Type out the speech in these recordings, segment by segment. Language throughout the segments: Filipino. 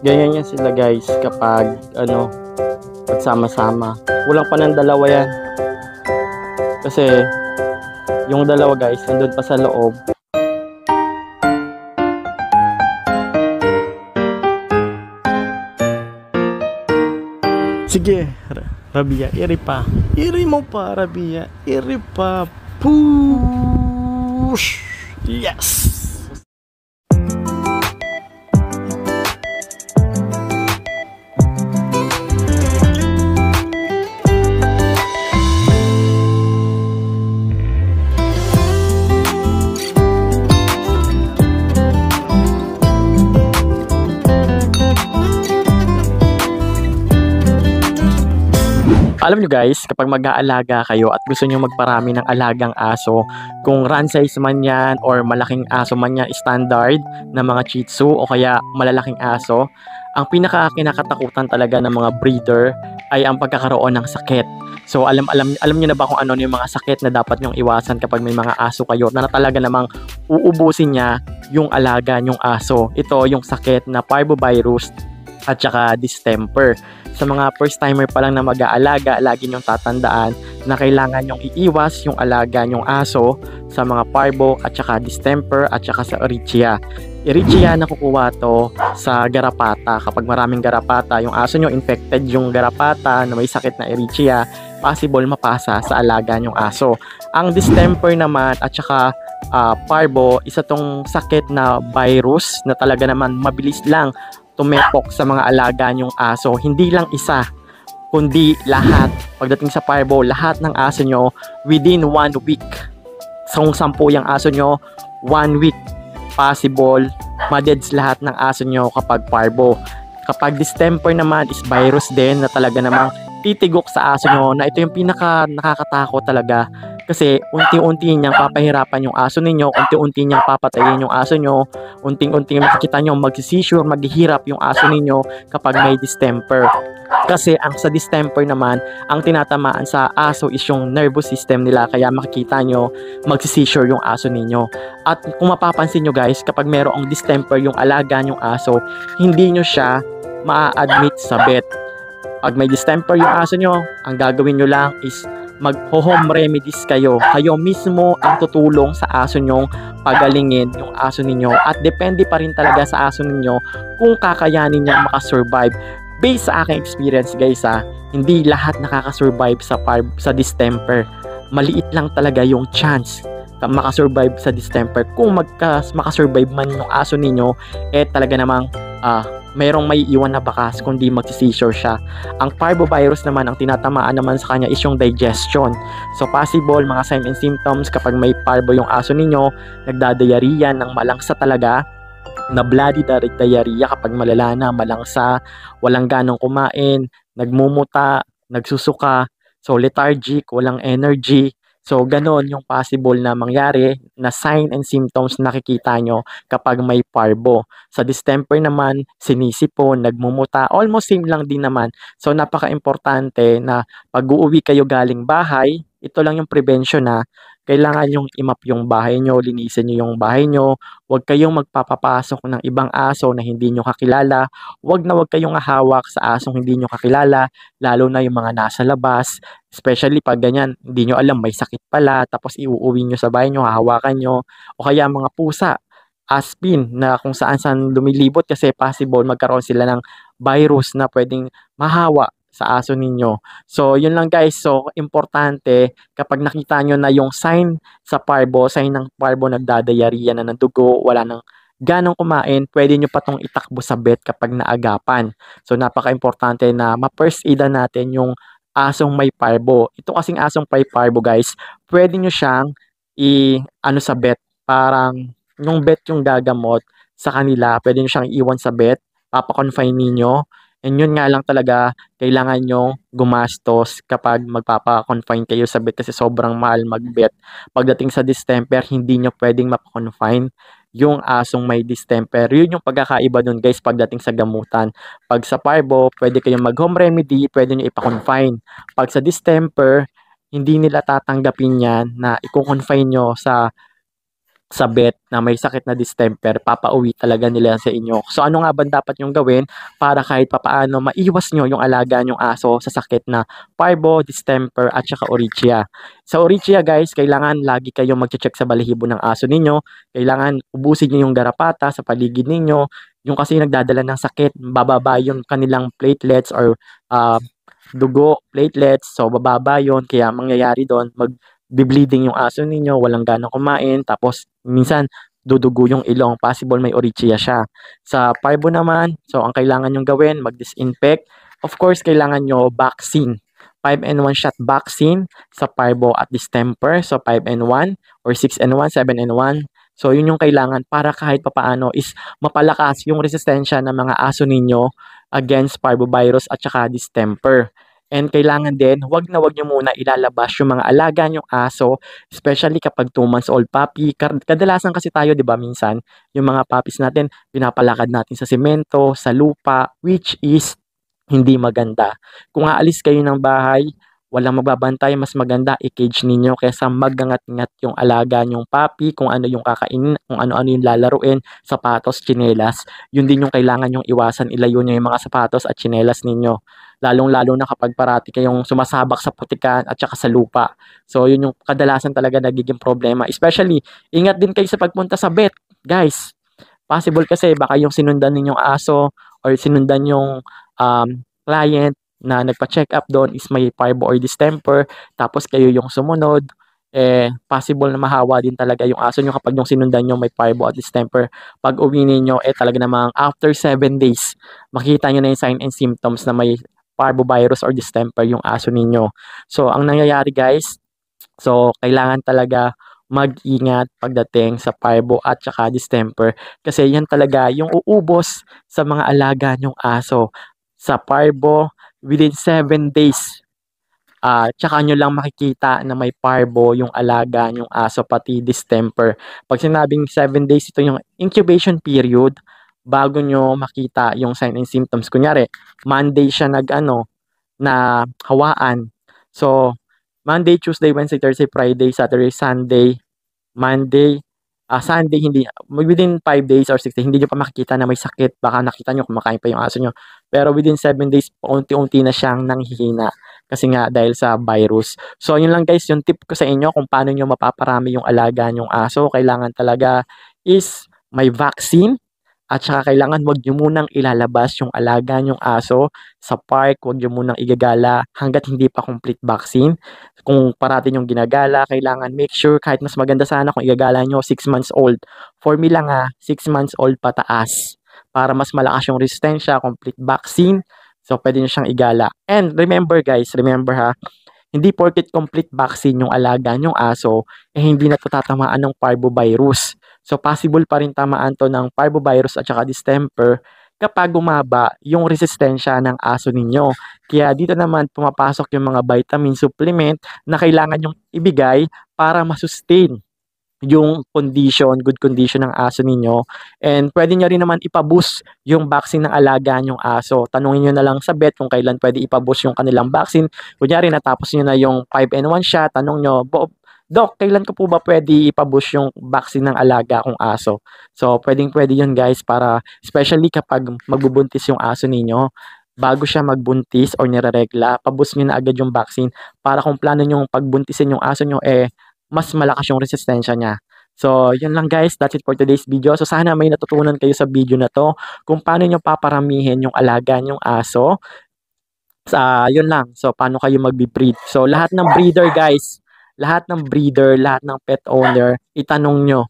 Ganyan yan sila guys kapag ano, pagsama-sama. Kulang pa ng dalawa yan. Kasi yung dalawa guys, nandun pa sa loob. Sige, Rabia, iri pa. Iri mo pa, Rabia. Iri pa. Push! Yes! Alam nyo guys, kapag mag-aalaga kayo at gusto nyo magparami ng alagang aso, kung run size man yan or malaking aso man yan, standard na mga Shih Tzu o kaya malalaking aso, ang pinaka-kinakatakutan talaga ng mga breeder ay ang pagkakaroon ng sakit. So alam nyo na ba kung ano yung mga sakit na dapat nyong iwasan kapag may mga aso kayo na talaga namang uubusin niya yung alaga nyong aso. Ito yung sakit na parvovirus at saka distemper. Sa mga first timer pa lang na mag-aalaga, lagi nyong tatandaan na kailangan nyong iiwas yung alaga nyong aso sa mga parvo at saka distemper at saka sa Ehrlichia. Ehrlichia nakukuha to sa garapata. Kapag maraming garapata, yung aso nyo infected yung garapata na may sakit na Ehrlichia, possible mapasa sa alaga nyong aso. Ang distemper naman at saka parvo, isa tong sakit na virus na talaga naman mabilis lang tumepok sa mga alaga nyong aso. Hindi lang isa, kundi lahat. Pagdating sa parvo, lahat ng aso nyo within 1 week. Kung 10 yung aso nyo, 1 week possible madeds lahat ng aso nyo kapag parvo. Kapag distemper naman is virus din na talaga namang titigok sa aso nyo, na ito yung pinaka nakakatakot talaga. Kasi unti-unti niyang papahirapan yung aso ninyo, unti-unti niyang papatayin yung aso nyo, unti-unti makikita nyo magsisisure, maghihirap yung aso ninyo kapag may distemper. Kasi ang sa distemper naman, ang tinatamaan sa aso is yung nervous system nila, kaya makikita nyo magsisisure yung aso ninyo. At kung mapapansin nyo guys, kapag merong distemper yung alaga yung aso, hindi nyo siya ma-admit sa vet. Pag may distemper yung aso nyo, ang gagawin nyo lang is mag-home remedies kayo. Kayo mismo ang tutulong sa aso nyong pagalingin yung aso ninyo. At depende pa rin talaga sa aso ninyo kung kakayanin niyang makasurvive. Based sa aking experience guys hindi lahat nakakasurvive sa distemper. Maliit lang talaga yung chance na makasurvive sa distemper. Kung makasurvive man yung aso ninyo, talaga namang mayroong may iwan na bakas kundi magsi-seizure siya. Ang parvovirus naman, ang tinatamaan naman sa kanya is yung digestion. So possible mga signs and symptoms kapag may parvo yung aso ninyo, nagdadiarrhea ng malangsa talaga, na bloody diarrhea kapag malala na, malangsa, walang ganong kumain, nagmumuta, nagsusuka, so lethargic, walang energy. So, ganon yung possible na mangyari na sign and symptoms nakikita nyo kapag may parvo. Sa distemper naman, sinisipon, nagmumuta, almost same lang din naman. So, napaka-importante na pag uuwi kayo galing bahay, ito lang yung prevention kailangan yung i-map yung bahay nyo, linisin nyo yung bahay nyo, huwag kayong magpapapasok ng ibang aso na hindi nyo kakilala, huwag kayong hahawak sa asong hindi nyo kakilala, lalo na yung mga nasa labas. Especially pag ganyan, hindi nyo alam may sakit pala, tapos iuuwi nyo sa bahay nyo, hahawakan nyo, o kaya mga pusa, aspin, na kung saan lumilibot kasi possible magkaroon sila ng virus na pwedeng mahawa sa aso ninyo. So, yun lang guys. So, importante kapag nakita nyo na yung sign sa parvo, sign ng parvo nagdadayariya na ng dugo, wala nang ganong kumain, pwede nyo pa tong itakbo sa vet kapag naagapan. So, napaka-importante na ma-first aidan natin yung asong may parvo. Ito kasing asong may parvo guys, pwede nyo siyang ano sa vet, parang yung vet yung gagamot sa kanila, pwede nyo siyang iwan sa vet, papakonfine ninyo. And yun nga lang talaga, kailangan nyo gumastos kapag magpapa-confine kayo sa vet kasi sobrang mahal mag-vet. Pagdating sa distemper, hindi nyo pwedeng mapa-confine yung asong may distemper. Yun yung pagkakaiba dun guys pagdating sa gamutan. Pag sa parvo, pwede kayong mag-home remedy, pwede nyo ipa-confine. Pag sa distemper, hindi nila tatanggapin yan na i-confine nyo sa sa vet na may sakit na distemper, papauwi talaga nila sa inyo. So ano nga ba dapat yung gawin para kahit papaano maiwas nyo yung alaga nyong aso sa sakit na parvo, distemper at saka Orichia. Sa Orichia guys, kailangan lagi kayong mag-check sa balahibo ng aso ninyo. Kailangan ubusin nyo yung garapata sa paligid ninyo. Yung kasi nagdadala ng sakit, bababa yung kanilang platelets or dugo, platelets. So bababa yun, kaya mangyayari doon, bleeding yung aso ninyo, walang ganang kumain, tapos minsan dudugo yung ilong, possible may Orichia siya. Sa parvo naman, so ang kailangan nyong gawin, mag-disinfect. Of course, kailangan nyo vaccine. 5-in-1 shot vaccine sa parvo at distemper. So 5-in-1 or 6-in-1, 7-in-1. So yun yung kailangan para kahit papaano is mapalakas yung resistensya ng mga aso ninyo against parvovirus at saka distemper. And kailangan din, wag na wag nyo muna ilalabas yung mga alaga nyong aso, especially kapag 2 months old puppy. Kadalasan kasi tayo, di ba, minsan, yung mga puppies natin, pinapalakad natin sa semento, sa lupa, which is hindi maganda. Kung aalis kayo ng bahay, walang magbabantay, mas maganda i-cage ninyo kaysa magangat-ngat yung alaga nyong puppy, kung ano yung kakainin, kung ano-ano yung lalaruin, sapatos, tsinelas. Yun din yung kailangan yung iwasan, ilayo nyo yung mga sapatos at tsinelas ninyo. Lalong-lalo na kapag parati kayong sumasabak sa putikan at saka sa lupa. So yun yung kadalasan talaga nagiging problema. Especially, ingat din kayo sa pagpunta sa vet, guys. Possible kasi baka yung sinundan ninyong aso or sinundan yung client na nagpa-check up doon is may parvo or distemper, tapos kayo yung sumunod, possible na mahawa din talaga yung aso nyo kapag yung sinundan nyo may parvo at distemper. Pag uwi ninyo, talaga namang after 7 days, makita nyo na yung sign and symptoms na may parvovirus or distemper yung aso ninyo. So, ang nangyayari guys, so kailangan talaga mag-ingat pagdating sa parvo at saka distemper kasi yan talaga yung uubos sa mga alaga nyong aso. Sa parvo, within 7 days, tsaka nyo lang makikita na may parvo yung alaga nyong aso pati distemper. Pag sinabing 7 days, ito yung incubation period bago nyo makita yung sign and symptoms. Kunyari, Monday siya na hawaan. So, Monday, Tuesday, Wednesday, Thursday, Friday, Saturday, Sunday, Monday, Sunday, hindi, within 5 days or 6 days, hindi nyo pa makikita na may sakit. Baka nakita nyo, kumakain pa yung aso nyo. Pero within 7 days, unti-unti na siyang nanghihina. Kasi nga, dahil sa virus. So, yun lang guys, yung tip ko sa inyo kung paano nyo mapaparami yung alaga nyong aso. Kailangan talaga is may vaccine. At saka kailangan wag nyo munang ilalabas yung alaga nyong aso sa park, wag nyo munang igagala hanggat hindi pa complete vaccine. Kung parati yung ginagala, kailangan make sure kahit mas maganda sana kung igagala nyo 6 months old. For me lang 6 months old pataas para mas malakas yung resistensya, complete vaccine. So pwede nyo siyang igala. And remember guys, hindi porket complete vaccine yung alaga nyong aso, hindi na tatamaan ng parvovirus. So, possible pa rin tamaan to ng parvovirus at saka distemper kapag gumaba yung resistensya ng aso ninyo. Kaya dito naman pumapasok yung mga vitamin supplement na kailangan yung ibigay para masustain yung good condition ng aso ninyo. And pwede nyo rin naman ipaboost yung vaccine ng alaga nyong aso. Tanungin nyo na lang sa vet kung kailan pwede ipaboost yung kanilang vaccine. Kunyari natapos nyo na yung 5-in-1 shot, tanong nyo, Dok, kailan ko po ba pwede ipaboost yung vaccine ng alaga kong aso? So, pwede yun guys para especially kapag magbubuntis yung aso ninyo, bago siya magbuntis or nireregla, paboost nyo na agad yung vaccine para kung plano nyo pagbuntisin yung aso nyo, mas malakas yung resistensya niya. So, yun lang guys. That's it for today's video. So, sana may natutunan kayo sa video na to kung paano nyo paparamihin yung alaga nyong aso. Yun lang. So, paano kayo magbe-breed. So, lahat ng breeder guys, lahat ng pet owner, itanong nyo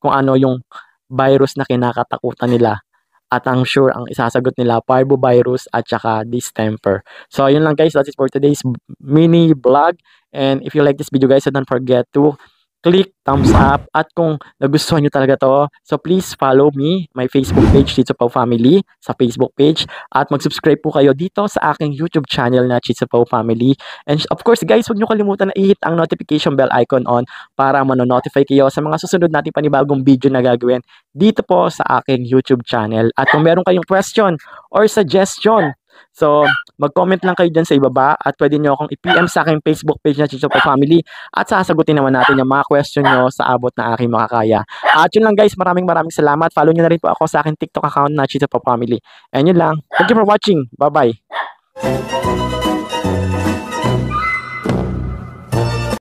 kung ano yung virus na kinakatakutan nila. At I'm sure ang isasagot nila, parvovirus at saka distemper. So, yun lang guys. That's it for today's mini vlog. And if you like this video guys, so don't forget to click thumbs up. At kung nagustuhan nyo talaga to, so please follow me, my Facebook page, Chitsu Pau Family, sa Facebook page. At mag-subscribe po kayo dito sa aking YouTube channel na Chitsu Pau Family. And of course guys, huwag nyo kalimutan na i-hit ang notification bell icon on para manonotify kayo sa mga susunod nating panibagong video na gagawin dito po sa aking YouTube channel. At kung meron kayong question or suggestion So, mag-comment lang kayo dyan sa ibaba at pwede nyo akong i-PM sa aking Facebook page na Chicho Pop Family at sasagutin naman natin yung mga question nyo sa abot na aking makakaya. At yun lang guys, maraming salamat. Follow nyo na rin po ako sa aking TikTok account na Chicho Pop Family. And yun lang. Thank you for watching. Bye-bye.